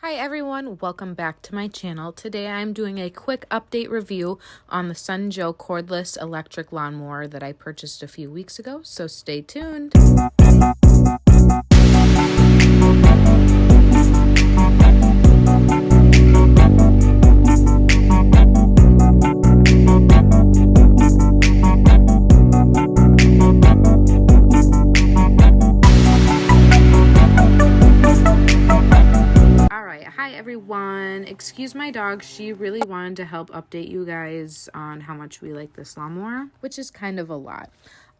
Hi everyone, welcome back to my channel. Today I'm doing a quick update review on the SunJoe cordless electric lawnmower that I purchased a few weeks ago, so stay tuned. Hi everyone, excuse my dog, she really wanted to help update you guys on how much we like this lawnmower, which is kind of a lot.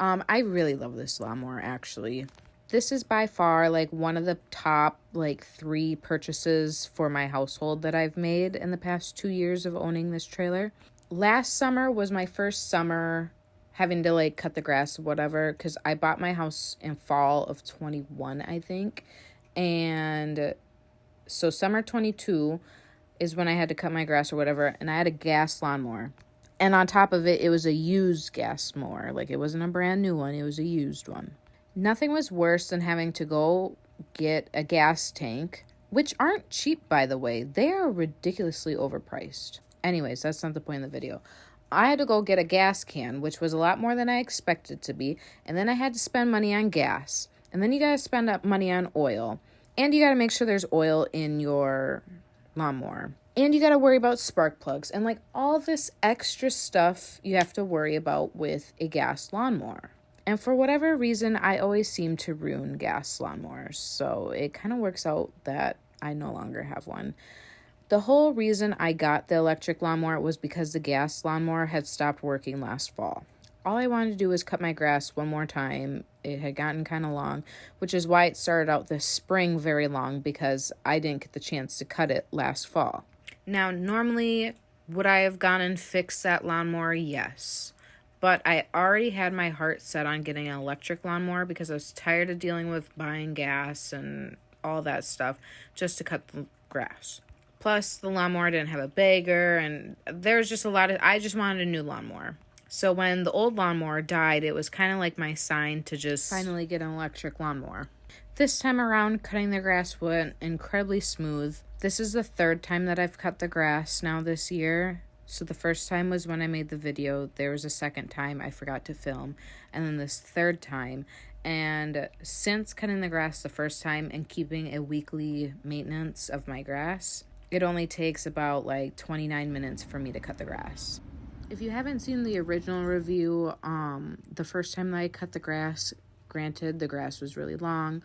I really love this lawnmower actually. This is by far like one of the top 3 purchases for my household that I've made in the past 2 years of owning this trailer. Last summer was my first summer having to cut the grass or whatever, because I bought my house in fall of 21, I think, and so summer 22 is when I had to cut my grass or whatever, and I had a gas lawnmower. And on top of it, it was a used gas mower. It wasn't a brand new one, it was a used one. Nothing was worse than having to go get a gas tank, which aren't cheap, by the way. They are ridiculously overpriced. Anyways, that's not the point of the video. I had to go get a gas can, which was a lot more than I expected to be. And then I had to spend money on gas. And then you got to spend up money on oil. And you got to make sure there's oil in your lawnmower. And you got to worry about spark plugs. And all this extra stuff you have to worry about with a gas lawnmower. And for whatever reason, I always seem to ruin gas lawnmowers. So it kind of works out that I no longer have one. The whole reason I got the electric lawnmower was because the gas lawnmower had stopped working last fall. All I wanted to do was cut my grass one more time. It had gotten kind of long, which is why it started out this spring very long, because I didn't get the chance to cut it last fall. Now, normally, would I have gone and fixed that lawnmower? Yes. But I already had my heart set on getting an electric lawnmower because I was tired of dealing with buying gas and all that stuff just to cut the grass. Plus, the lawnmower didn't have a bagger, and there was just I just wanted a new lawnmower. So when the old lawnmower died, it was kind of like my sign to just finally get an electric lawnmower. This time around, cutting the grass went incredibly smooth. This is the 3rd time that I've cut the grass now this year. So the first time was when I made the video. There was a second time I forgot to film. And then this 3rd time. And since cutting the grass the first time and keeping a weekly maintenance of my grass, it only takes about 29 minutes for me to cut the grass. If you haven't seen the original review, the first time that I cut the grass, granted the grass was really long,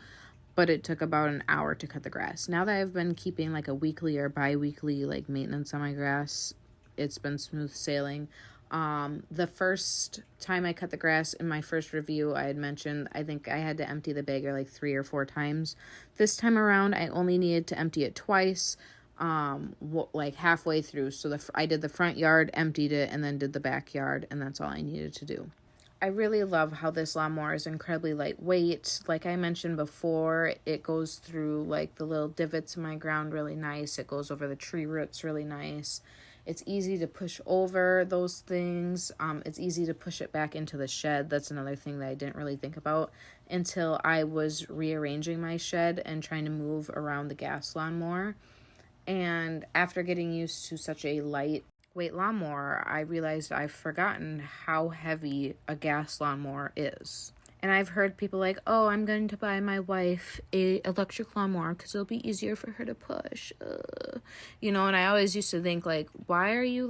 but it took about an hour to cut the grass. Now that I've been keeping a weekly or bi-weekly maintenance on my grass, it's been smooth sailing. The first time I cut the grass in my first review, I had mentioned I think I had to empty the bagger 3 or 4 times. This time around, I only needed to empty it twice. Halfway through. So I did the front yard, emptied it, and then did the backyard, and that's all I needed to do. I really love how this lawnmower is incredibly lightweight. Like I mentioned before, it goes through the little divots in my ground really nice. It goes over the tree roots really nice. It's easy to push over those things. It's easy to push it back into the shed. That's another thing that I didn't really think about until I was rearranging my shed and trying to move around the gas lawnmower. And after getting used to such a lightweight lawnmower, I realized I've forgotten how heavy a gas lawnmower is. And I've heard people oh, I'm going to buy my wife a electric lawnmower because it'll be easier for her to push. And I always used to think why are you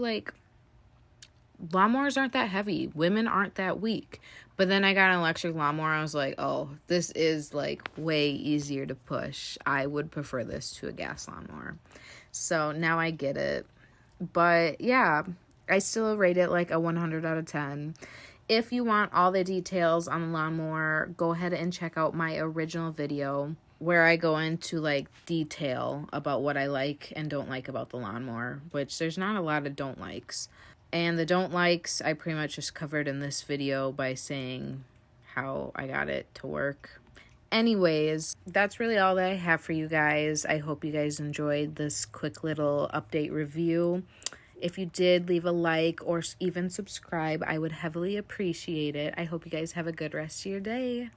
lawnmowers aren't that heavy. Women aren't that weak. But then I got an electric lawnmower. I was oh, this is way easier to push. I would prefer this to a gas lawnmower. So now I get it. But yeah, I still rate it a 100 out of 10. If you want all the details on the lawnmower, go ahead and check out my original video where I go into detail about what I like and don't like about the lawnmower, which there's not a lot of don't likes. And the don't likes, I pretty much just covered in this video by saying how I got it to work. Anyways, that's really all that I have for you guys. I hope you guys enjoyed this quick little update review. If you did, leave a like or even subscribe. I would heavily appreciate it. I hope you guys have a good rest of your day.